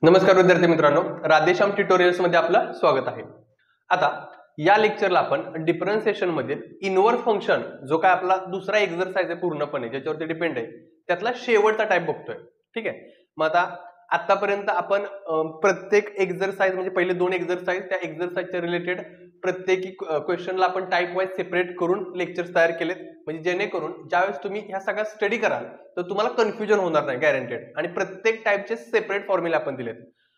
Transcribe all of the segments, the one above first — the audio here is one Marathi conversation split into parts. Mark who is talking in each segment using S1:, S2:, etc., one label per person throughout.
S1: नमस्कार विद्यार्थी मित्रांनो, राधेश्याम ट्युटोरियल्स मध्ये आपलं स्वागत आहे। आता या लेक्चरला आपण डिफरन्शिएशन मध्ये इनव्हर्स फंक्शन जो काय आपला दुसरा एक्सरसाइज आहे पूर्णपणे ज्याच्यावरती डिपेंड आहे त्यातला शेवटचा टाइप बघतोय। ठीक आहे, मग आता आतापर्यंत आपण प्रत्येक एक्सरसाइज म्हणजे पहिले दोन एक्सरसाइज त्या एक्सरसाइजच्या रिलेटेड प्रत्येकी क्वेश्चनला आपण टाइप वाईज सेपरेट करून लेक्चर्स तयार केलेत, म्हणजे जेणेकरून ज्यावेळेस तुम्ही ह्या सगळ्या स्टडी कराल तर तुम्हाला कन्फ्युजन होणार नाही गॅरंटेड, आणि प्रत्येक टाइपचे सेपरेट फॉर्म्युले आपण दिलेत।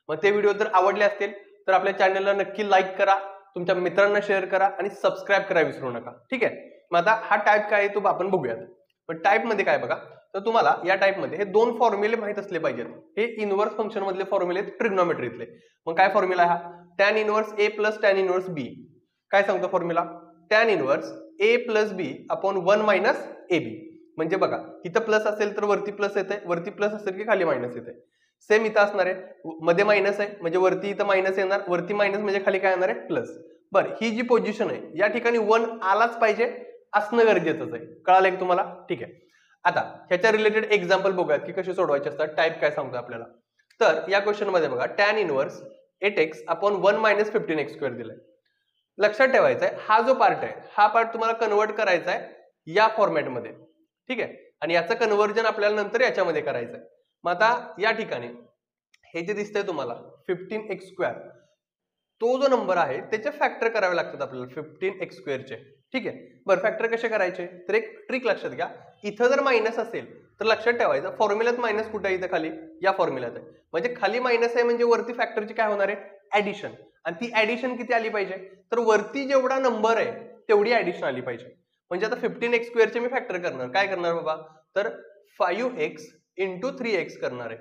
S1: मग ते व्हिडिओ जर आवडले असतील तर आपल्या चॅनलला नक्की लाईक करा, तुमच्या मित्रांना शेअर करा आणि सबस्क्राईब करायला विसरू नका। ठीक आहे, मग आता हा टाइप काय आहे तो आपण बघूयात। पण टाइप मध्ये काय बघा, तर तुम्हाला या टाइप मध्ये हे दोन फॉर्म्युले माहित असले पाहिजेत। हे इनव्हर्स फंक्शन मधले फॉर्म्युले ट्रिग्नोमेट्रीतले। मग काय फॉर्म्युला हा, tan inverse a plus tan inverse b। काय सांगतो formula, tan inverse a plus b upon 1 minus ab। म्हणजे बघा इथं प्लस असेल तर वरती प्लस येते, वरती प्लस असेल की खाली मायनस येते। सेम इथं असणार आहे, मध्ये मायनस आहे म्हणजे वरती इथं मायनस येणार, वरती मायनस म्हणजे खाली काय येणार आहे प्लस। बरं, ही जी पोझिशन आहे या ठिकाणी 1 आलाच पाहिजे असणं गरजेचंच आहे। कळालं की तुम्हाला? ठीक आहे, आता ह्याच्या रिलेटेड एक्झाम्पल बघूयात की कसे सोडवायचे असतात, टाइप काय सांगतो आपल्याला। तर या क्वेश्चन मध्ये बघा tan inverse 8x upon 1 minus 15x square दिलाय। लक्षात ठेवायचं आहे हा जो पार्ट आहे हा पार्ट तुम्हाला कन्वर्ट करायचा आहे या फॉर्मॅटमध्ये। ठीक आहे, आणि याचं कन्व्हर्जन आपल्याला नंतर याच्यामध्ये करायचं आहे। मग आता या ठिकाणी हे जे दिसतंय तुम्हाला 15x स्क्वेअर, तो जो नंबर आहे त्याचे फॅक्टर करावे लागतात आपल्याला 15x स्क्वेअरचे। ठीक आहे, बरं फॅक्टर कसे करायचे तर एक ट्रिक लक्षात घ्या, इथं जर मायनस असेल तर लक्षात ठेवायचं फॉर्म्युल्यात मायनस कुठे आहे, इथं खाली या फॉर्म्युल्यात आहे, म्हणजे खाली मायनस आहे म्हणजे वरती फॅक्टरची काय होणार आहे ऍडिशन। आणि ती ऍडिशन किती आली पाहिजे, तर वरती जेवढा नंबर आहे तेवढी ऍडिशन आली पाहिजे। म्हणजे आता 15x स्क्वेअरचे मी फॅक्टर करणार, काय करणार बाबा, तर 5x इंटू 3x करणार आहे।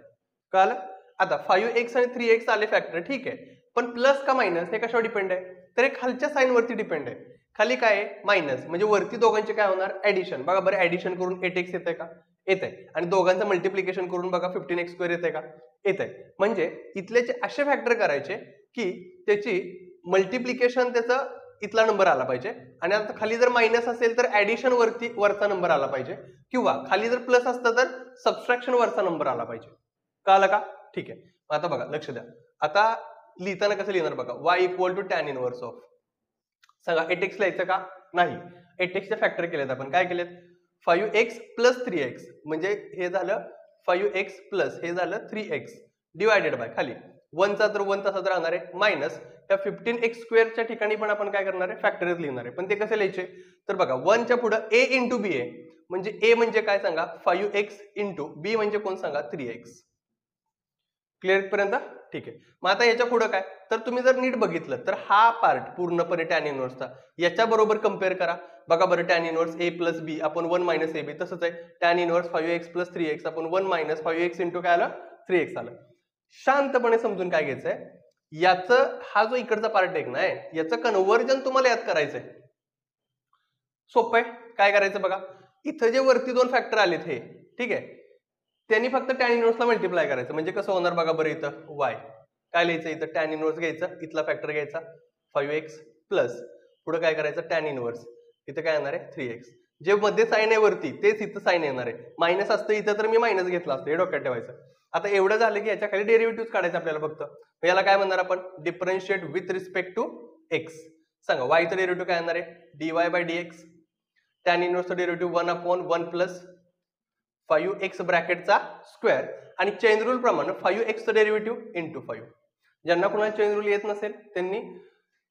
S1: कळालं? आता 5x आणि 3x आले फॅक्टर, ठीक आहे, पण प्लस का मायनस हे कशावर डिपेंड आहे, तर हे खालच्या साइन वरती डिपेंड आहे। खाली काय आहे मायनस, म्हणजे वरती दोघांचे काय होणार ऍडिशन। बघा बरं, ऍडिशन करून 8x येतंय का, येतंय, आणि दोघांचं मल्टिप्लिकेशन करून बघा 15x स्क्वेअर येतंय का, येतंय। म्हणजे इथल्याचे असे फॅक्टर करायचे की त्याची मल्टिप्लिकेशन त्याचा इथला नंबर आला पाहिजे, आणि आता खाली जर मायनस असेल तर ऍडिशन वरती वरचा नंबर आला पाहिजे, किंवा खाली जर प्लस असतं तर सबट्रॅक्शन वरचा नंबर आला पाहिजे। कळालं का? ठीक आहे, आता बघा लक्ष द्या, आता लिहिताना कसं लिहिणार बघा, y equal to tan inverse of, सांगा 8x लिहायचं का नाही, 8x चे फॅक्टर केलेत आपण, काय केलेत 5x प्लस 3x, म्हणजे हे झालं 5x प्लस हे झालं 3x डिवायडेड बाय खाली 1 चा तर 1 तसाच राहणार आहे मायनस त्या 15x स्क्वेअरच्या ठिकाणी पण आपण काय करणार आहे फॅक्टराइज लिहिणार आहे। पण ते कसे लिहायचे तर बघा 1 च्या पुढे a इंटू b आहे, म्हणजे a म्हणजे काय सांगा 5x इंटू b म्हणजे कोण सांगा 3x। क्लिअर पर्यंत? ठीक आहे, मग आता याच्या पुढे काय, तर तुम्ही जर नीट बघितलं तर हा पार्ट पूर्णपणे tan इनव्हर्सचा याच्या बरोबर कंपेअर करा। बघा बरं, tan inverse a plus b upon 1 minus ab तसंच आहे, tan inverse 5x plus 3x upon 1 minus 5x into काय आलं 3x आलं। शांतपणे समजून काय घ्यायचंय, याचं हा जो इकडचा पार्ट आहे ना याचं कन्व्हर्जन तुम्हाला यात करायचंय। सोपं आहे, काय करायचं बघा, इथं जे वरती दोन फॅक्टर आलेत हे, ठीक आहे, त्यांनी फक्त tan इनव्हर्सला मल्टिप्लाय करायचं, म्हणजे कसं होणार बघा बरं, इथं y काय लिहायचं, इथं tan इनव्हर्स घ्यायचं, इथला फॅक्टर घ्यायचा 5x प्लस पुढे काय करायचं tan इनव्हर्स, इथं काय येणार आहे 3x, जे मध्ये साइन आहे वरती तेच इथं साइन येणार आहे, मायनस असतं इथं तर मी मायनस घेतला असतं, हे डोक्यात ठेवायचं। आता एवढं झालं की याच्या खाली डेरिव्हेटिव्ह काढायचं आपल्याला फक्त, याला काय म्हणणार आपण differentiate with respect to x। सांगा y चं डेरिव्हेटिव्ह काय येणार आहे dy बाय dx, tan इनव्हर्सचं डेरिव्हेटिव्ह 1 अपॉन 1 प्लस 5x ब्रॅकेटचा स्क्वेअर, आणि चेन रूल प्रमाणे 5x चं डेरिव्हेटिव्ह इंटू 5। ज्यांना कुणाला चेन रूल येत नसेल त्यांनी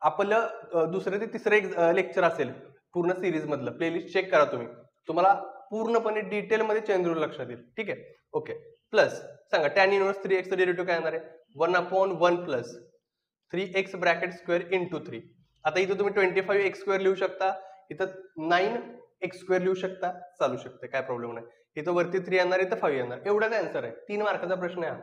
S1: आपलं दुसरं ते तिसरं लेक्चर असेल पूर्ण सिरीज मधलं प्लेलिस्ट चेक करा तुम्ही, तुम्हाला पूर्णपणे डिटेल मध्ये चेन रूल लक्षात येईल। ठीक आहे, ओके, प्लस सांगा tan इनव्हर्स 3x चं डेरिव्हेटिव्ह काय येणार आहे 1 upon 1 plus 3x bracket square into 3। आता इथं तुम्ही 25x स्क्वेअर लिहू शकता, इथं 9x स्क्वेअर लिहू शकता, चालू शकते, काय प्रॉब्लेम नाही। इथं वरती 3 येणार, इथं 5 येणार, एवढाच आन्सर आहे। 3 मार्काचा प्रश्न आहे हा,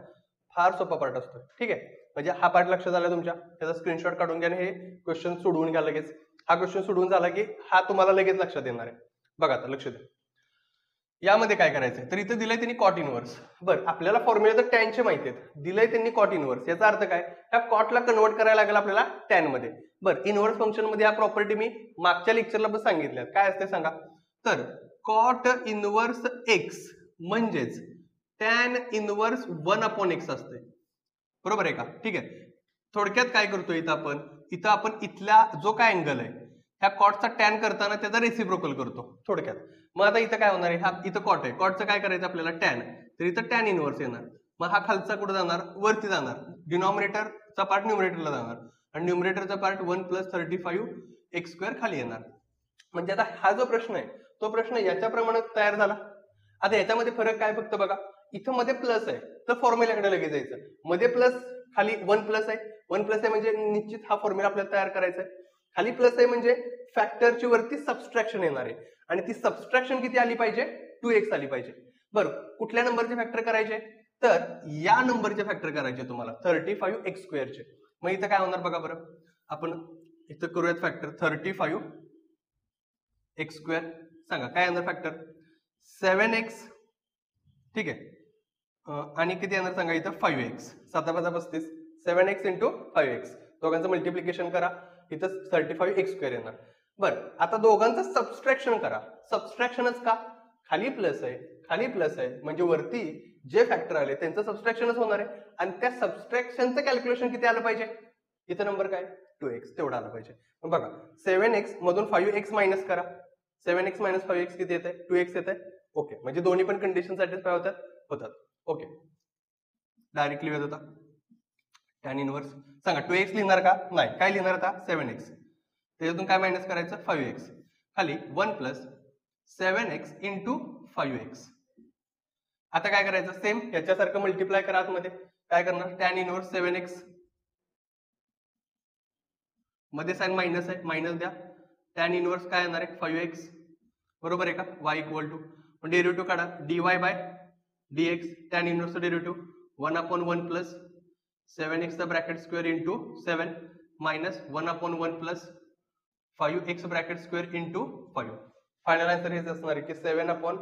S1: फार सोपा पार्ट असतो। ठीक आहे, म्हणजे हा पार्ट लक्षात आला तुमच्या, त्याचा स्क्रीनशॉट काढून घ्या आणि हे क्वेश्चन सोडवून घ्या लगेच। हा क्वेश्चन सोडवून झाला की हा तुम्हाला लगेच लक्षात येणार आहे। बघा आता लक्ष द्या, यामध्ये काय करायचंय, तर इथं दिलंय त्यांनी कॉट इनव्हर्स। बरं, आपल्याला फॉर्म्युला तर टॅनचे माहिती आहेत, दिलंय त्यांनी कॉट इनव्हर्स, याचा अर्थ काय, ह्या कॉटला कन्वर्ट करायला लागेल आपल्याला टॅन मध्ये। बरं, इनव्हर्स फंक्शन मध्ये या प्रॉपर्टी मी मागच्या लेक्चरला पण सांगितल्यात, काय असते सांगा, तर कॉट इनव्हर्स x म्हणजेच टॅन इनव्हर्स 1 अपॉन x असते। बरोबर आहे का? ठीक आहे. थोडक्यात काय करतोय इथं आपण इथल्या जो काय अँगल आहे ह्या कॉटचा टॅन करताना त्याचा रेसिप्रोकल करतो थोडक्यात. मग आता इथं काय होणार आहे, हा इथं कॉट आहे, कॉटचं काय करायचं आपल्याला टॅन, तर इथं टॅन इनवर्स येणार. मग हा खालचा कुठे जाणार, वरती जाणार, डिनॉमिनेटरचा पार्ट न्यूमरेटरला जाणार आणि न्यूमरेटरचा पार्ट 1 + 35x² खाली येणार. म्हणजे आता हा जो प्रश्न आहे तो प्रश्न याच्याप्रमाणे तयार झाला. आता याच्यामध्ये फरक काय फक्त बघा, इथं मध्ये प्लस आहे तर फॉर्म्युल्याकडे लगेच जायचं, मध्ये प्लस खाली 1+ आहे, 1+ आहे म्हणजे निश्चित हा फॉर्म्युला आपल्याला तयार करायचा आहे. खाली प्लस आहे म्हणजे फॅक्टरची वरती सबस्ट्रॅक्शन येणार आहे आणि ती सबस्ट्रॅक्शन किती आली पाहिजे, 2x आली पाहिजे. बरं, कुठल्या नंबरचे फॅक्टर करायचे, तर या नंबरचे फॅक्टर करायचे तुम्हाला 35x² चे. मग इथं काय होणार बघा बरं, आपण इथं करूयात फॅक्टर 35x². सांगा काय येणार फॅक्टर, 7x, ठीक आहे, आणि किती येणार सांगा इथं 5x, 7 × 5 = 35, 7x × 5x, दोघांचं मल्टिप्लिकेशन करा, इथं 35x² येणार. बरं, आता दोघांचं सबस्ट्रॅक्शन करा. सबस्ट्रॅक्शनच का, खाली प्लस आहे, खाली प्लस आहे म्हणजे वरती जे फॅक्टर आले त्यांचं सबस्ट्रॅक्शनच होणार आहे आणि त्या सबस्ट्रॅक्शनचं कॅल्क्युलेशन किती आलं पाहिजे, इथं नंबर काय 2x तेवढा आला पाहिजे. मग बघा 7x मधून 5x मायनस करा, 7x - 5x किती येत आहे, 2x येत आहे. ओके, म्हणजे दोन्ही पण कंडिशन सॅटिस्फाय होतात. ओके, डायरेक्टली येत होता टॅन इनवर्स. सांगा 2x लिहिणार का, नाही, काय लिहिणार आता 7x, त्याच्यातून काय मायनस करायचं 5x, खाली 1 + 7x × 5x. आता काय करायचं, सेम याच्यासारखं मल्टिप्लाय करा आतमध्ये, काय करणार टॅन इनवर्स 7x, मध्ये साइन मायनस आहे, मायनस द्या, टॅन इनवर्स काय येणार आहे 5x, बरोबर आहे का, y = डेरिव्हेटिव्ह काढा, dy/dx, टॅन इनवर्सचं derivative 1/1 + 7x × 7 minus 1/1 + 5x × 5. Final answer हेच असणार आहे की 7/1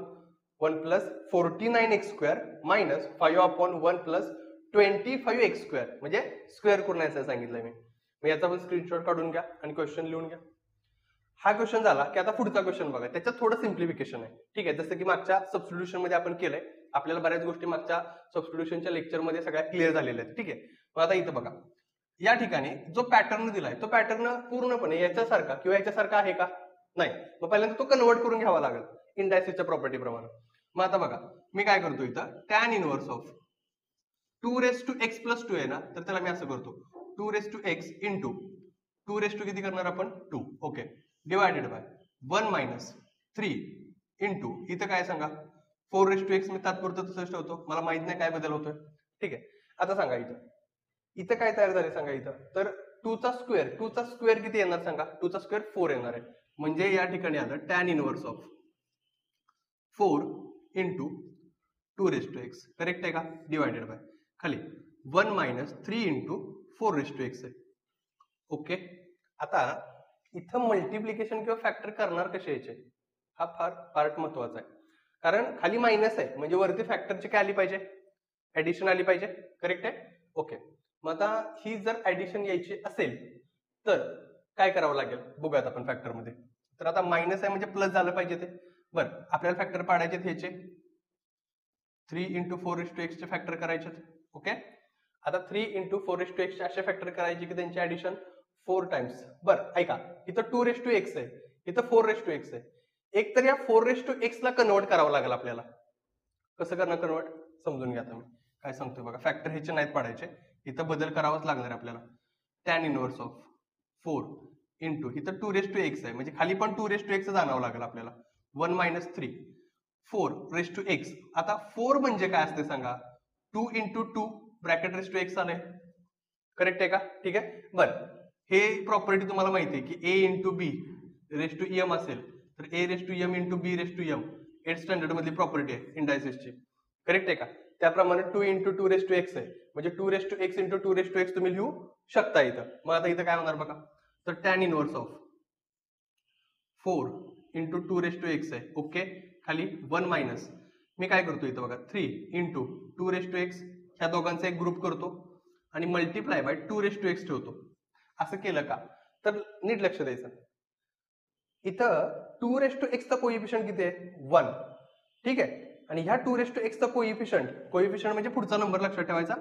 S1: + 49x² मायनस 5/1 + 25x², म्हणजे स्क्वेअर करून यायचं सांगितलंय मी. मग याचा पण स्क्रीनशॉट काढून घ्या आणि क्वेश्चन लिहून घ्या. हा क्वेश्चन झाला की आता पुढचा क्वेश्चन बघा, त्याच्यात थोडं सिम्प्लिफिकेशन आहे. ठीक आहे, जसं की मागच्या सबस्टिट्यूशन मध्ये आपण केलंय, आपल्याला बऱ्याच गोष्टी मागच्या सबस्टिट्यूशनच्या लेक्चरमध्ये सगळ्या क्लिअर झालेल्या आहेत. ठीक आहे, मग आता इथं बघा, या ठिकाणी जो पॅटर्न दिलाय तो पॅटर्न पूर्णपणे याच्यासारखा किंवा याच्यासारखा आहे का, नाही. मग पहिल्यांदा तो कन्वर्ट करून घ्यावा लागेल इंडायसिसच्या प्रॉपर्टी प्रमाणे. मग आता बघा, मी काय करतो इथं, टॅन इनवर्स ऑफ 2x + 2 आहे ना, तर त्याला मी असं करतो 2x × 2 किती करणार आपण 2, ओके, डिवायडेड बाय 1 - 3 × इथं काय सांगा 4x मी तात्पुरतं तसंच ठेवतो, मला माहित नाही काय बदल होतोय. ठीक आहे, आता सांगा इथं काय तयार झाले सांगा, इथं तर 2चा स्क्वेअर किती येणार सांगा, 2चा स्क्वेअर 4 येणार आहे. म्हणजे या ठिकाणी आलं tan inverse of 4 × 2x, correct आहे का, डिवायडेड बाय खाली 1 - 3 × 4x आहे. ओके, आता इथं मल्टिप्लिकेशन किंवा फॅक्टर करणार कसे यायचे, हा फार पार्ट महत्वाचा आहे. कारण खाली मायनस आहे म्हणजे वरती फॅक्टरची काय आली पाहिजे, ऍडिशन आली पाहिजे, करेक्ट आहे. ओके, मग आता ही जर ऍडिशन यायची असेल तर काय करावं लागेल बघूयात आपण फॅक्टरमध्ये. तर आता मायनस आहे म्हणजे प्लस झालं पाहिजे ते. बरं, आपल्याला फॅक्टर पाडायचे ह्याचे 3 × 4x चे फॅक्टर करायचे. ओके, आता 3 × 4x चे असे फॅक्टर करायचे की त्यांची ऍडिशन 4 टाइम्स. बरं ऐका, इथं 2x आहे, इथं 4x आहे. एक तर या 4x ला कन्वर्ट करावं लागेल आपल्याला. कसं करणार कन्वर्ट समजून घ्या. आता मी काय सांगतोय बघा, फॅक्टर ह्याचे नाहीत पाडायचे, इथं बदल करावाच लागणार आपल्याला. टॅन इनवर्स ऑफ 4 × इथं 2x आहे म्हणजे खाली पण 2x आणावं लागेल आपल्याला. 1 - 3 4x. आता 4 म्हणजे काय असते सांगा, 2 × 2 ब्रॅकेट x आलंय, करेक्ट आहे का, ठीक आहे. बरं, हे प्रॉपर्टी तुम्हाला माहिती आहे की a × b m असेल तर a m × b m 8th standard मधली प्रॉपर्टी आहे इंडायसिसची, करेक्ट आहे का. त्याप्रमाणे 2 × 2x आहे म्हणजे 2x × 2x तुम्ही लिहू शकता इथं. मग आता इथं काय होणार बघा, तर टॅन इनवर्स ऑफ 4 × 2x आहे. ओके, खाली 1 मी काय करतो इथं बघा 3 × 2x, ह्या दोघांचा एक ग्रुप करतो आणि मल्टिप्लाय बाय 2x ठेवतो. असं केलं का तर नीट लक्ष द्यायचं, इथं 2x चा कोइफिशियंट किती आहे 1, ठीक आहे. आणि ह्या 2x चा कोइफिशियंट म्हणजे पुढचा नंबर लक्षात ठेवायचा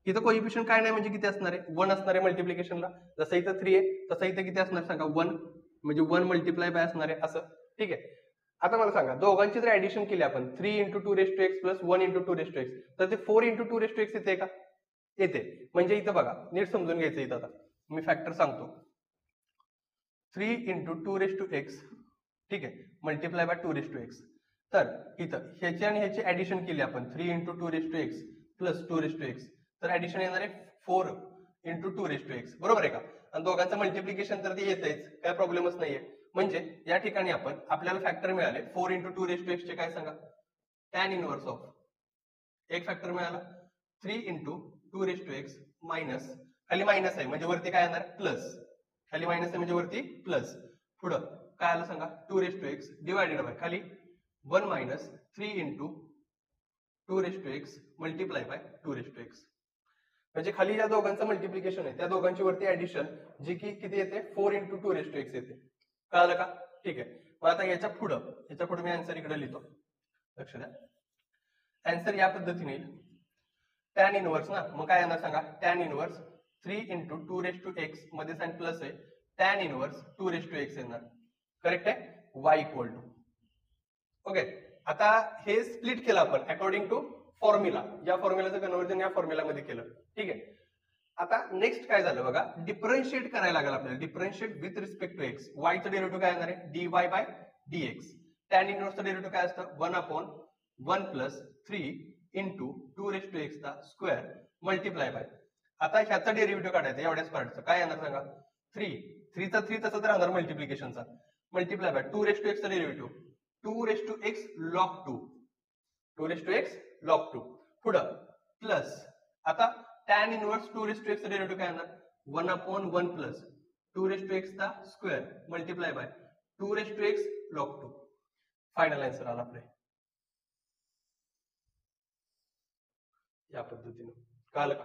S1: इथं कोइफिशियंट काय नाही म्हणजे किती असणार आहे 1 असणार आहे मल्टिप्लिकेशनला. जसं इथं 3 आहे तसं इथं किती असणार सांगा 1 म्हणजे 1 मल्टिप्लाय बाय असणार आहे असं. ठीक आहे. आता मला सांगा दोघांची जर ऍडिशन केली आपण 3 × 2⁻x प्लस 1 × 2⁻x तर ते 4 × 2⁻x येते का? येते. म्हणजे इथं बघा नीट समजून घ्यायचं इथं. आता मी फॅक्टर सांगतो 3 × 2⁻x ठीक आहे मल्टिप्लाय बाय 2⁻x. तर इथं ह्याची आणि ह्याची ऍडिशन केली आपण 3 × 2⁻x प्लस 2⁻x तर ऍडिशन येणार आहे 4 × 2⁻x बरोबर आहे का? आणि दोघांचं मल्टिप्लिकेशन तर ते येतच काय प्रॉब्लेमच नाहीये. म्हणजे या ठिकाणी आपण आपल्याला फॅक्टर मिळाले 4 × 2⁻x चे काय सांगा tan इनवर्स ऑफ एक फॅक्टर मिळाला 3 × 2⁻x मायनस खाली मायनस आहे म्हणजे वरती काय येणार प्लस खाली मायनस आहे म्हणजे वरती प्लस पुढं काय आलं सांगा 2⁻x डिवायडेड बाय खाली 1 minus 3 × 2⁻x multiply by 2⁻x. म्हणजे खाली ज्या दोघांचं मल्टिप्लिकेशन आहे त्या दोघांची वरती ऍडिशन जी की किती येते 4 × 2⁻x येते. कळालं का? ठीक आहे. मग आता याच्या पुढे मी आन्सर इकडे लिहितो लक्ष द्या. आन्सर या पद्धतीने येईल tan इनवर्स ना मग काय येणार सांगा tan इनवर्स 3 × 2⁻x मध्ये साइन प्लस आहे tan इनवर्स 2⁻x येणार. करेक्ट आहे. y equal to okay. आता हे स्प्लिट केलं आपण अकॉर्डिंग टू फॉर्म्युला. या फॉर्म्युलाचं कन्व्हर्जन या फॉर्म्युलामध्ये केलं. ठीक आहे. आता नेक्स्ट काय झालं बघा डिफरन्शिएट करायला लागेल आपल्याला. Differentiate with respect to X. y चं डेरिव्हेटिव्ह काय येणार आहे dy बाय dx. tan इनवर्सचं डेरिव्हेटिव्ह काय असतं 1/1 प्लस 3 × 2⁻x चा स्क्वेअर मल्टिप्लाय बाय. आता ह्याचा डेरिव्हेटिव्ह काढायचा एवढ्याच पार्टचा काय येणार सांगा 3 चा 3 तसंच राहणार मल्टिप्लिकेशनचा मल्टिप्लाय बाय 2⁻x चा derivative 2⁻x log 2 2⁻x log 2 पुढं प्लस आता tan इनवर्स 2⁻x चा डेरिव्हेटिव्ह काय येणार 1/1 प्लस 2⁻x चा square multiply bye 2⁻x log 2. Final answer आला आपले या पद्धतीने. कळलं का?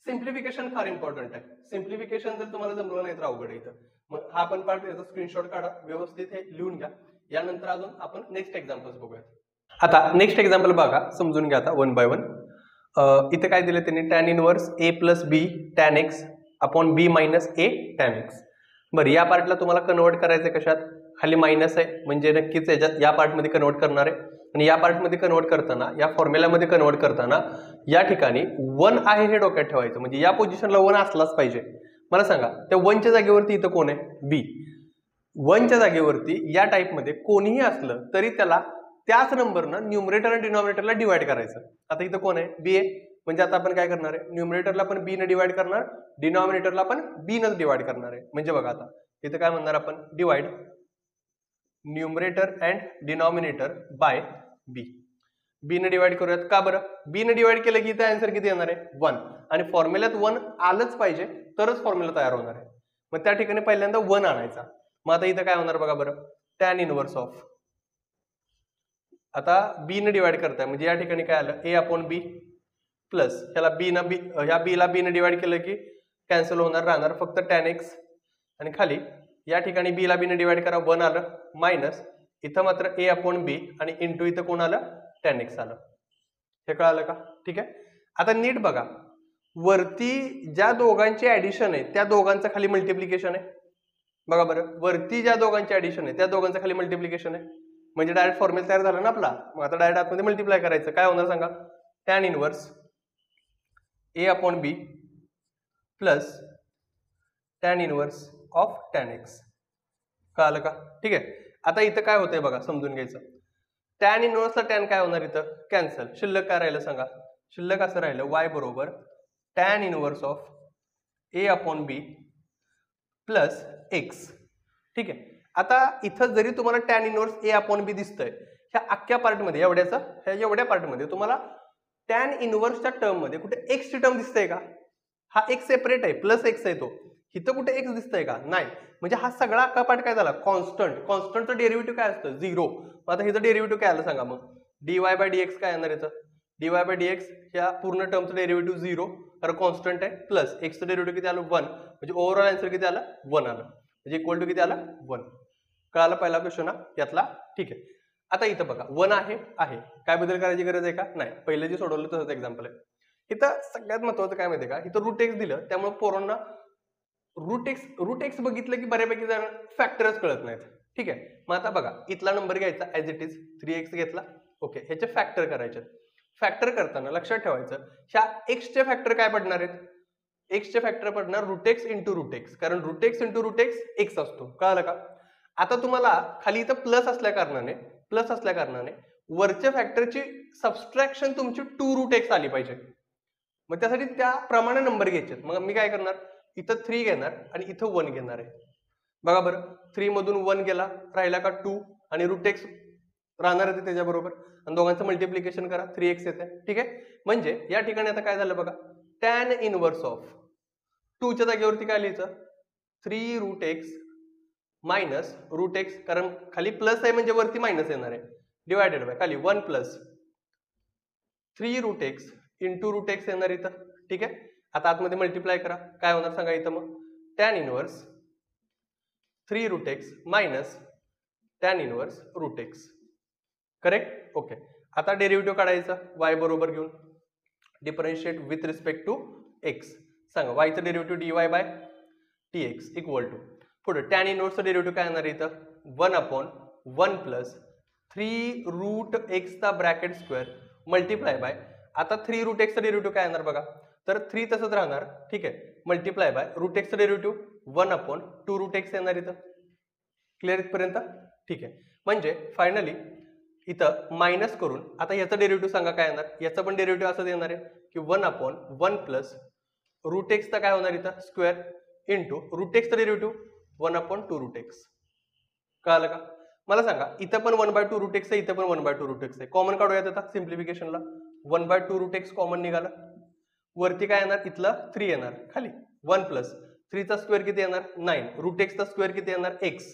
S1: सिम्प्लिफिकेशन फार इम्पॉर्टंट आहे. सिम्प्लिफिकेशन जर तुम्हाला जमलं नाही तर अवघड आहे इथं. मग हा पण पार्ट याचा स्क्रीनशॉट काढा व्यवस्थित हे लिहून घ्या. यानंतर अजून आपण नेक्स्ट एक्झाम्पल्स बघूयात. आता नेक्स्ट एक्झाम्पल बघा समजून घ्या आता 1 बाय 1. इथे काय दिलं त्यांनी tan inverse a plus b tan x upon b minus a tan x. बरं या पार्टला तुम्हाला कन्वर्ट करायचं कशात खाली मायनस आहे म्हणजे नक्कीच या पार्टमध्ये कन्वर्ट करणार आहे. आणि या पार्टमध्ये कन्वर्ट करताना या फॉर्म्युलामध्ये कन्वर्ट करताना या ठिकाणी 1 आहे हे डोक्यात ठेवायचं. म्हणजे या पोझिशनला 1 असलाच पाहिजे. मला सांगा त्या 1 च्या जागेवरती इथं कोण आहे b. 1 च्या जागेवरती या टाईपमध्ये कोणीही असलं तरी त्याला त्याच नंबरनं न्यूमरेटर आणि डिनॉमिनेटरला डिवाइड करायचं. आता इथं कोण आहे b आहे म्हणजे आता आपण काय करणार आहे न्यूमरेटरला पण b ने डिवाइड करणार डिनॉमिनेटरला पण b नच डिवाइड करणार आहे. म्हणजे बघा आता इथं काय म्हणणार आपण divide numerator and denominator by b. b ने डिवाइड करूयात का बरं b ने डिवाइड केलं की इथं आन्सर किती येणार आहे 1 आणि फॉर्म्युल्यात 1 आलंच पाहिजे तरच फॉर्म्युला तयार होणार आहे. मग त्या ठिकाणी पहिल्यांदा 1 आणायचा. मग आता इथं काय होणार बघा बरं tan इनवर्स ऑफ आता b ने डिवाइड करताय म्हणजे या ठिकाणी काय आलं a/b प्लस ह्याला ह्या b ला b ने डिवाइड केलं की कॅन्सल होणार राहणार फक्त tan x आणि खाली या ठिकाणी b ला b ने डिवाइड करा 1 आलं मायनस इथं मात्र a/b आणि इंटू इथं कोण आलं tan x आलं. हे कळालं का? ठीक आहे. आता नीट बघा वरती ज्या दोघांची ऍडिशन आहे त्या दोघांचं खाली मल्टिप्लिकेशन आहे. बघा बरं वरती ज्या दोघांची ऍडिशन आहे त्या दोघांचं खाली मल्टिप्लिकेशन आहे म्हणजे डायरेक्ट फॉर्म्युला तयार झाला ना आपला. मग आता डायरेक्ट आतमध्ये मल्टिप्लाय करायचं काय होणार सांगा tan inverse a/b plus tan inverse of tan x. कळालं का? ठीक आहे. आता इथं काय होतंय बघा समजून घ्यायचं tan इनवर्सला tan काय होणार इथं कॅन्सल शिल्लक काय राहिलं सांगा शिल्लक असं राहिलं y बरोबर tan inverse of a/b plus x. ठीक आहे. आता इथं जरी तुम्हाला tan इनवर्स a/b दिसतंय ह्या अख्ख्या पार्टमध्ये एवढ्या पार्टमध्ये तुम्हाला tan इनवर्सच्या टर्म मध्ये कुठे x ची टर्म दिसतंय का? हा x सेपरेट आहे प्लस x आहे तो. इथं कुठे x दिसतंय का? नाही. म्हणजे हा सगळा अख्खा पार्ट काय झाला कॉन्स्टंटचं डेरिव्हेटिव्ह काय असतं 0. आता हिचं डेरिव्हेटिव्ह काय आलं सांगा मग dy बाय dx काय येणार याचं dy बाय dx ह्या पूर्ण टर्मचं डेरिव्हेटिव्ह 0 कारण कॉन्स्टंट आहे प्लस x चं डेरिव्हेटिव्ह किती आलं 1 म्हणजे ओव्हरऑल आन्सर किती आला 1 आलं म्हणजे इक्वल टू किती आला 1. कळाला पहिला क्वेश्चन यातला. ठीक आहे. आता इथं बघा 1 आहे काय बदल करायची गरज आहे का नाही. पहिलं जे सोडवलं तसंच एक्झाम्पल आहे. इथं सगळ्यात महत्वाचं काय माहितीये का, इथं रूट एक्स दिलं त्यामुळे पोरांना रूट एक्स बघितलं की बऱ्यापैकी जण फॅक्टरच कळत नाहीत. ठीक आहे, मग आता बघा इथला नंबर घ्यायचा ऍज इट इज 3x घेतला. ओके, ह्याचे फॅक्टर करायचे. फॅक्टर करताना लक्षात ठेवायचं ह्या एक्सचे फॅक्टर काय पडणार आहेत, एक्सचे फॅक्टर पडणार root X into root X, कारण root X into root X X असतो. कळालं का? आता तुम्हाला खाली इथं प्लस असल्या कारणाने वरच्या फॅक्टरची सबस्ट्रॅक्शन तुमची 2 रूट एक्स आली पाहिजे. मग त्यासाठी त्याप्रमाणे नंबर घ्यायचे. मग मी काय करणार, इथं 3 घेणार आणि इथं 1 घेणार आहे. बघा बरं, 3 मधून 1 गेला, राहिला का 2 आणि रूट एक्स राहणार आहे त्याच्याबरोबर, आणि दोघांचं मल्टिप्लिकेशन करा, 3x येते. ठीक आहे, म्हणजे या ठिकाणी आता काय झालं बघा, टॅन इनवर्स ऑफ 2च्या जागेवरती काय लिहायचं, 3 root X minus root X, कारण खाली प्लस आहे म्हणजे वरती मायनस येणार आहे, डिवायडेड बाय खाली 1 plus 3 root X into root X येणार इथं. ठीक आहे, आता आतमध्ये मल्टिप्लाय करा, काय होणार सांगा इथं, मग tan inverse 3 root X minus tan inverse root X. Correct? Okay, आता डेरिव्हेटिव्ह काढायचा y बरोबर घेऊन, differentiate with respect to x. सांगा y चं derivative dy by dx equal to, पुढे टॅन इनवर्सचं डेरिव्हेटिव्ह काय येणार इथं, 1/1 प्लस 3 रूट एक्सचा ब्रॅकेट स्क्वेअर मल्टिप्लाय बाय, आता 3 रूट एक्सचं डेरिव्हेटिव्ह काय येणार बघा, तर 3 तसंच राहणार. ठीक आहे, मल्टिप्लाय बाय रूट एक्सचं डेरिव्हेटिव्ह 1/2 रूट एक्स येणार इथं. क्लिअर इथपर्यंत? ठीक आहे, म्हणजे फायनली इथं मायनस करून आता याचं डेरिव्हेटिव्ह सांगा काय येणार, याचं पण डेरिव्हेटिव्ह असं येणार आहे की 1/1 प्लस रूट एक्सचा काय होणार इथं स्क्वेअर इंटू रूट एक्सचं डेरिव्हेटिव्ह 1/2 रूट एक्स. कळालं का? मला सांगा इथं पण 1/2 रूट एक्स आहे, इथं पण 1/2 रूट एक्स आहे, कॉमन काढूयात आता सिम्प्लिफिकेशनला. 1/2 रूट एक्स कॉमन निघाला, वरती काय येणार, इथलं 3 येणार, खाली 1 प्लस 3चा स्क्वेअर किती येणार 9, रूट एक्सचा स्क्वेअर किती येणार एक्स,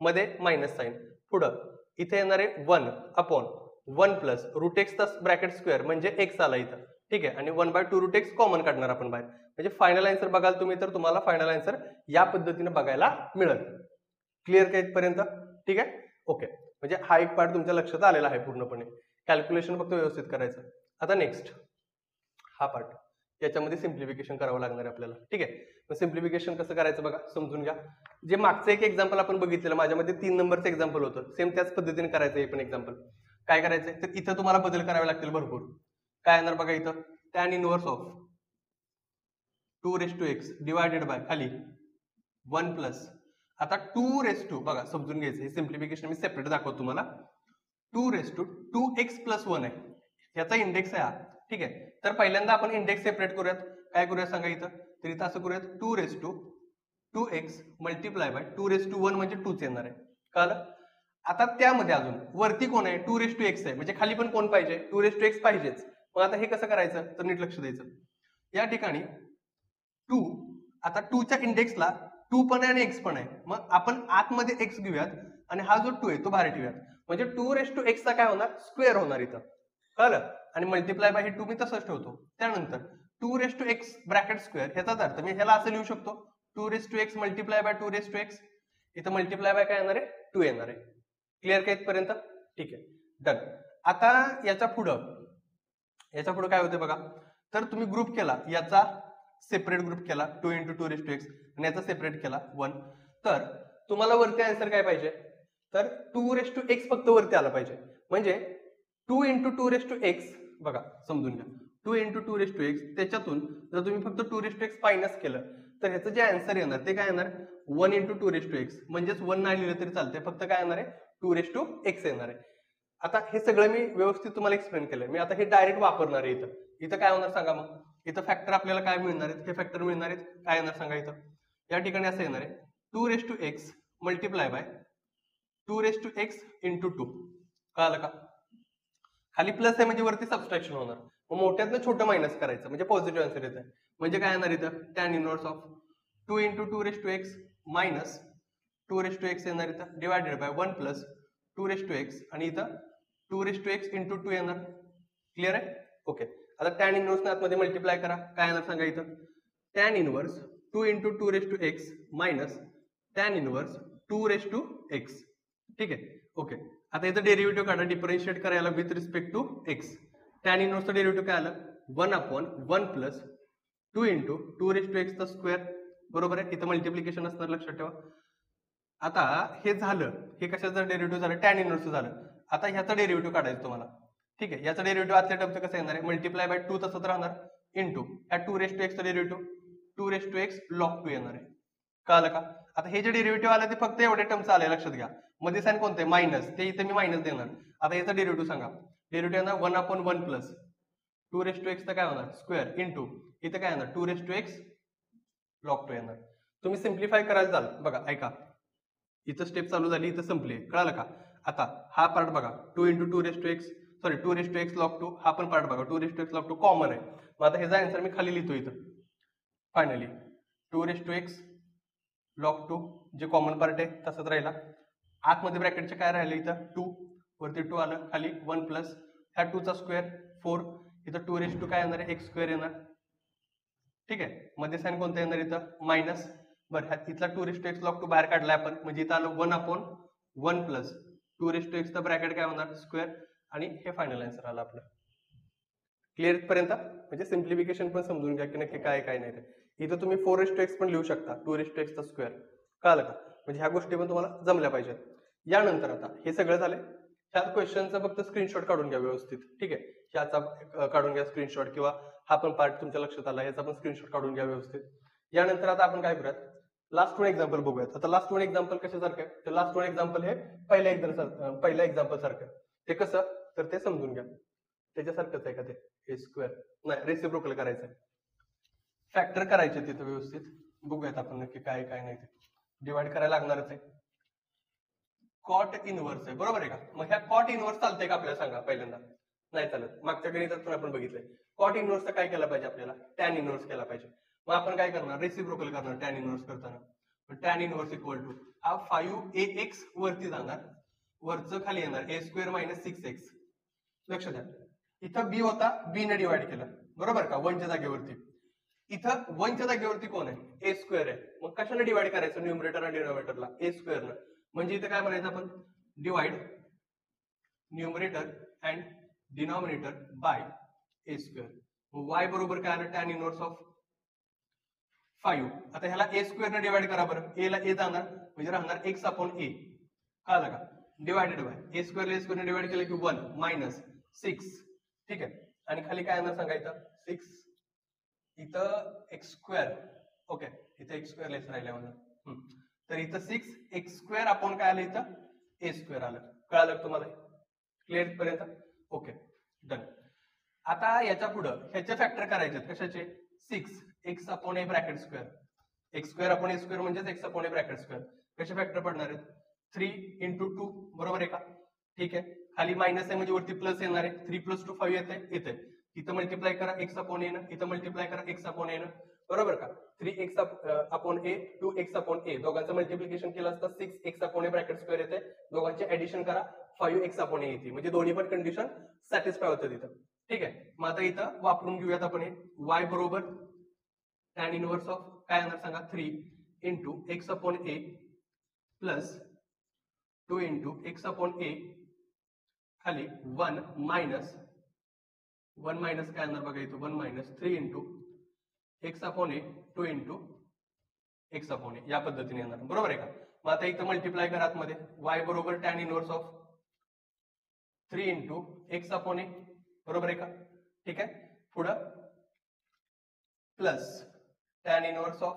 S1: मध्ये मायनस साईन, पुढं इथे येणार आहे 1/1 प्लस रूट एक्सचा ब्रॅकेट स्क्वेअर म्हणजे एक्स आला इथं. ठीक आहे, आणि 1/2 रूट एक्स कॉमन काढणार आपण बाहेर, म्हणजे फायनल आन्सर बघाल तुम्ही तर तुम्हाला फायनल आन्सर या पद्धतीने बघायला मिळेल. क्लिअर का इथपर्यंत? ठीक आहे, ओके, म्हणजे हा एक पार्ट तुमच्या लक्षात आलेला आहे पूर्णपणे. कॅल्क्युलेशन फक्त व्यवस्थित करायचं. आता नेक्स्ट हा पार्ट, याच्यामध्ये सिम्प्लिफिकेशन करावं लागणार आहे आपल्याला. ठीक आहे, मग सिम्प्लिफिकेशन कसं करायचं बघा, समजून घ्या. जे मागचं एक एक्झाम्पल आपण बघितलेलं, माझ्यामध्ये 3 नंबरचं एक्झाम्पल होतं, सेम त्याच पद्धतीने करायचं हे पण एक्झाम्पल. काय करायचंय तर इथं तुम्हाला बदल करावे लागतील भरपूर. काय येणार बघा इथं, tan inverse of 2x divided by खाली 1 प्लस, आता 2 बघा समजून घ्यायचं, हे सिम्प्लिफिकेशन मी सेपरेट दाखवतो तुम्हाला. 2x प्लस 1 आहे, याचा इंडेक्स आहे हा. ठीक आहे, तर पहिल्यांदा आपण इंडेक्स सेपरेट करूयात. काय करूयात सांगा इथं, तर इथं असं करूयात 2x मल्टिप्लाय बाय 2 म्हणजे 2च येणार आहे. कळलं? आता त्यामध्ये अजून वरती कोण आहे, 2x आहे, म्हणजे खाली पण कोण पाहिजे, 2x पाहिजेच. मग आता हे कसं करायचं तर नीट लक्ष द्यायचं. या ठिकाणी 2, आता 2च्या इंडेक्सला 2 पण आहे आणि x पण आहे, मग आपण आतमध्ये x घेऊयात आणि हा जो 2 आहे तो बाहेर ठेवूयात, म्हणजे 2x चा काय होणार स्क्वेअर होणार इथं. कळलं? आणि मल्टिप्लाय बाय हे 2 मी तसंच ठेवतो. त्यानंतर 2x ब्रॅकेट स्क्वेअर, ह्याचाच अर्थ मी ह्याला असं लिहू शकतो 2x मल्टिप्लाय बाय 2x, इथं मल्टिप्लाय बाय काय येणार आहे 2 येणार आहे. क्लिअर का इथपर्यंत? ठीक आहे, डन. आता याच्या पुढं काय होते बघा, तर तुम्ही ग्रुप केला, याचा सेपरेट ग्रुप केला 2 × 2x आणि याचा सेपरेट केला 1, तर तुम्हाला वरती आन्सर काय पाहिजे, तर 2x फक्त वरती आला पाहिजे. म्हणजे 2 × 2x बघा समजून घ्या, 2 × 2x, त्याच्यातून जर तुम्ही फक्त 2x मायनस केलं तर ह्याचं जे आन्सर येणार ते काय येणार 1 × 2x, म्हणजेच 1 नाही लिहिलं तरी चालतंय, फक्त काय येणार आहे 2x येणार आहे. आता हे सगळं मी व्यवस्थित तुम्हाला एक्सप्लेन केलंय, मी आता हे डायरेक्ट वापरणार आहे इथं. इथं काय होणार सांगा, मग इथं फॅक्टर आपल्याला काय मिळणार आहेत, हे फॅक्टर मिळणार आहेत, काय येणार सांगा इथं, या ठिकाणी असं येणार आहे 2x मल्टिप्लाय बाय 2x × 2. कळालं का? खाली प्लस आहे म्हणजे वरती सबस्ट्रॅक्शन होणार, मग मोठ्यातनं छोटं मायनस करायचं म्हणजे पॉझिटिव्ह आन्सर येत आहे. म्हणजे काय येणार इथं tan inverse of 2 × 2x minus 2x येणार इथं, डिवायडेड बाय 1 प्लस 2x आणि इथं 2x × 2 येणार. क्लिअर आहे? ओके, आता टॅन इनवर्स आतमध्ये मल्टिप्लाय करा, काय येणार सांगा इथं, tan inverse 2 × 2x minus tan inverse 2x. ठीक आहे, ओके. आता इथं डेरिव्हेटिव्ह काढा, डिफरन्शिएट करायला with respect to x. Tan इनवर्सचं डेरिव्हेटिव्ह काय आलं 1/1 + 2 × 2^x², बरोबर आहे. इथं मल्टिप्लिकेशन असणार, लक्षात ठेवा. आता हे झालं, हे कशाचं डेरिव्हेटिव्ह झालं, टॅन इनव्हर्स झालं. आता ह्याचा डेरिव्हेटिव्ह काढायचं तुम्हाला. ठीक आहे, याचा डेरिव्हेटिव्ह आतल्या टर्मचं कसं येणार आहे, मल्टिप्लाय बाय 2 तसंच राहणार, इंटू ह्या 2^x चा डेरिव्हेटिव्ह 2^x log 2 येणार आहे. कळलं का? आता हे जे डेरिव्हेटिव्ह आलं ते फक्त एवढ्या टर्मचं आलंय, लक्षात घ्या. मध्ये साइन कोणते, मायनस, ते इथे मी मायनस देणार. आता याचा डेरिव्हेटिव्ह सांगा. डेरिव्हेटिव्ह येणार 1/1 + 2^x तर काय होणार, स्क्वेअर, इंटू इथे काय येणार 2^x log 2 येणार. तुम्ही सिम्प्लिफाय करायला जाल, बघा ऐका, इथं स्टेप चालू झाली, इथं संपली. कळालं का? आता हा पार्ट बघा, 2 × 2^x log 2, हा पण पार्ट बघा, 2^x log 2 कॉमन आहे. मग आता ह्याचा आन्सर मी खाली लिहितो इथं. फायनली 2^x log 2 जे कॉमन पार्ट आहे तसंच राहिला. आतमध्ये ब्रॅकेटचे काय राहिले, इथं 2, वरती 2 आलं, खाली 1 + ह्या 2 चा स्क्वेअर 4, इथं 2^2 काय येणार आहे, x² येणार. ठीक आहे, मध्ये साइन कोणतं येणार, इथं मायनस. बरं, इथला 2^x log 2 बाहेर काढलाय आपण, म्हणजे इथं आलं 1/1 + 2^x चं ब्रॅकेट काय होणार, स्क्वेअर, आणि हे फायनल आन्सर आलं आपलं. क्लिअर इथपर्यंत? म्हणजे सिम्प्लिफिकेशन पण समजून घ्या की नक्की काय काय नाही ते. इथं तुम्ही 4^x पण लिहू शकता, 2^x चा स्क्वेअर. कळलं का? म्हणजे ह्या गोष्टी पण तुम्हाला जमल्या पाहिजेत. यानंतर आता हे सगळं झालंय, ह्यात क्वेश्चनचा फक्त स्क्रीनशॉट काढून घ्या व्यवस्थित. ठीक आहे, ह्याचा काढून घ्या स्क्रीनशॉट, किंवा हा पण पार्ट तुमच्या लक्षात आला याचा पण स्क्रीनशॉट काढून घ्या व्यवस्थित. यानंतर आता आपण काय करूयात, लास्ट वन एक्झाम्पल बघूयात. आता लास्ट वन एक्झाम्पल कशासारखं आहे, तर लास्ट वन एक्झाम्पल हे पहिल्या एक्झाम्पल सारखं. ते कसं, तर ते समजून घ्या. त्याच्यासारखंच आहे का ते, a² नाही, रेसिप्रोकल करायचं आहे, फॅक्टर करायचे तिथं व्यवस्थित. बघूयात आपण नक्की काय काय नाही ते. डिवाइड करायला लागणारच आहे. कॉट इनव्हर्स आहे, बरोबर आहे का? मग ह्या कॉट इनव्हर्स चालतंय का आपल्याला, सांगा पहिल्यांदा. नाही चालत. मागच्या गणितात पण आपण बघितलंय, कॉट इनव्हर्सचा काय केला पाहिजे आपल्याला, टॅन इनव्हर्स केला पाहिजे. मग आपण काय करणार, रेसिप्रोकल करणार टॅन इनव्हर्स करताना. टॅन इनव्हर्स इक्वल टू हा 5ax वरती जाणार, वरचं खाली येणार a² - 6x. लक्ष द्या, इथं b होता, b ने डिवाइड केला, बरोबर का, 1च्या जागेवरती. इथं 1च्या जागेवरती कोण आहे, a² आहे. मग कशाने डिवाइड करायचं, न्यूमरेटर आणि डिनॉमिनेटरला, a² न. म्हणजे इथं काय म्हणायचं आपण, divide numerator and denominator by a². y बरोबर काय आलं, टॅन इनव्हर्स ऑफ 5. आता ह्याला a² ने डिवाइड करा बरं, a ला a जाणार, म्हणजे राहणार x/a. कळलं का? डिवायडेड बाय a² ला a² ने डिवाइड केलं की 1 - 6. ठीक आहे, आणि खाली काय येणार सांगायचं, 6. इथं x², ओके, इथं x² लेस राहिल्या म्हणून. तर इथं 6x² आपण काय आलं, इथं a² आलं. कळालं तुम्हाला? क्लिअर पर्यंत? Okay, done. आता याच्या पुढं ह्याचे फॅक्टर करायचे, कशाचे, 6x/a ब्रॅकेट स्क्वेअर, x² म्हणजेच x/a ब्रॅकेट स्क्वेअर. कसे फॅक्टर पडणार आहेत, 3 × 2, बरोबर आहे का? ठीक आहे, खाली मायनस आहे म्हणजे वरती प्लस येणार आहे, 3 + 2 5 येते. इथं मल्टिप्लाय करा x/a न, इथं मल्टिप्लाय करा x/a न, बरोबर का? 3x/a 2x/a, दोघांचं मल्टिप्लिकेशन केलं असतं 6x/a ब्रॅकेट स्क्वेअर येते, दोघांचे ऍडिशन करा 5x/a येते, म्हणजे दोन्ही पण कंडिशन सॅटिस्फाय होतं तिथं. ठीक आहे, मग आता इथं वापरून घेऊयात आपण हे. y बरोबर टॅन इनव्हर्स ऑफ काय येणार सांगा, 3 × x/a प्लस 2 × x/a खाली 1 मायनस काय येणार बघा इथं, 1 - 3 × x/a 2 × x/a, या पद्धतीने येणार, बरोबर आहे का? मग आता इथं मल्टिप्लाय करा आतमध्ये, y बरोबर टॅन इनव्हर्स ऑफ 3 × x/a, बरोबर आहे का? ठीक आहे, पुढं plus tan inverse of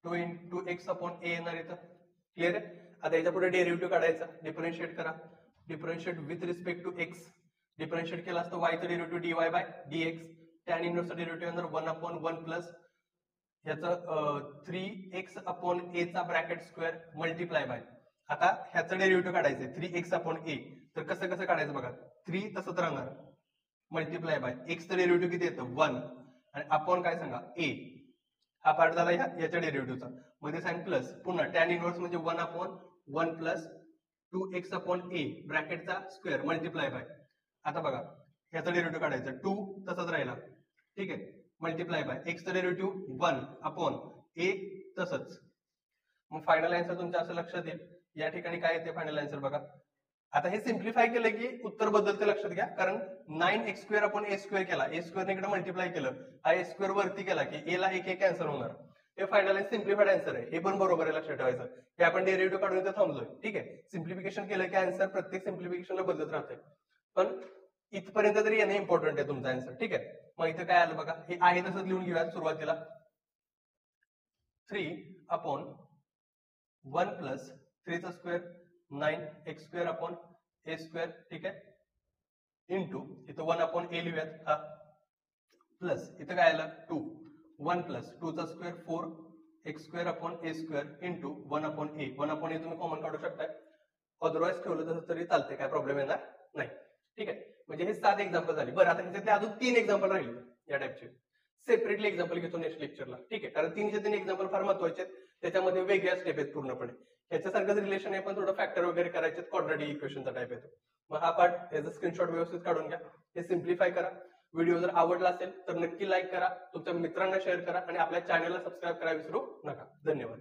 S1: 2 × x/a येणार इथं. क्लिअर आहे? आता याच्या पुढे डेरिव्हेटिव्ह काढायचा, डिफरन्शिएट करा, differentiate with respect to x. Differentiate केला असतं y चं डेरिव्हेटिव्ह dy/dx, टॅन इनव्हर्सचं डेरिव्हेटिव्ह येणार 1/1 प्लस ह्याचं 3x/a चा ब्रॅकेट स्क्वेअर मल्टिप्लाय बाय, आता ह्याचं डेरिव्हेटिव्ह काढायचंय 3x/a. तर कसं काढायचं बघा, 3 तसंच राहणार, मल्टिप्लाय बाय x चं डेरिव्हेटिव्ह किती येतं, 1, आणि अपॉन काय सांगा, a. हा पार्ट झाला याच्या डेरिव्हेटिव्हचा, मध्ये साइन प्लस, पुन्हा टॅन इनव्हर्स म्हणजे 1/1 प्लस 2x/a ब्रॅकेटचा स्क्वेअर मल्टिप्लाय बाय. आता बघा ह्याचा डेरिव्हेटिव्ह काढायचा, 2 तसंच राहिला, ठीक आहे, मल्टिप्लाय बाय x चं डेरिव्हेटिव्ह 1/a तसंच. मग फायनल आन्सर तुमच्या असं लक्षात येईल, या ठिकाणी काय येते फायनल आन्सर बघा, आता हे सिम्प्लिफाय केलं की उत्तर बदलते लक्षात घ्या, कारण 9x² आपण a² केला, a² ने इकडे मल्टिप्लाय केलं, हा a² वरती केला की a ला एक कॅन्सल होणार. हे फायनल सिम्प्लिफाईड आन्सर आहे. हे पण बरोबर आहे, लक्षात ठेवायचं. हे आपण डेरिव्हेटिव्ह काढून इथं थांबलोय. ठीक आहे, सिम्प्लिफिकेशन केलं की आन्सर प्रत्येक सिम्प्लिफिकेशनला बदलत राहते. पण इथपर्यंत तरी येणं इम्पॉर्टंट आहे तुमचा आन्सर. ठीक आहे, मग इथं काय आलं बघा, हे आहे तसंच लिहून घेऊया सुरुवातीला. 3/1 प्लस 3² 9x² a². ठीक आहे, इंटू इथं 1/a लिहूयात, हा प्लस इथं काय आलं 2 1 plus 2² 4x² a² into 1/a. 1/a तुम्ही कॉमन काढू शकताय, अदरवाइज ठेवलं तसं तरी चालते, काय प्रॉब्लेम येणार नाही. ठीक आहे, म्हणजे हे 7 एक्झाम्पल झाली. बरं, आता ह्याच्यातले अजून 3 एक्झाम्पल राहिले या टाइपचे. सेपरेटली एक्झाम्पल घेतो नेक्स्ट लेक्चरला. ठीक आहे, कारण 3 एक्झाम्पल फार महत्वाचे आहेत. त्याच्यामध्ये वेगळ्या स्टेप आहेत पूर्णपणे. ह्याच्यासारखंच रिलेशन आहे, पण थोडं फॅक्टर वगैरे करायचे, क्वाड्रॅटिक इक्वेशनचा टाइप येतो. मग हा पार्ट याचा स्क्रीनशॉट व्यवस्थित काढून घ्या, हे सिम्प्लिफाय करा. व्हिडिओ जर आवडला असेल तर नक्की लाईक करा, तुमच्या मित्रांना शेअर करा आणि आपल्या चॅनलला सबस्क्राईब करायला विसरू नका. धन्यवाद.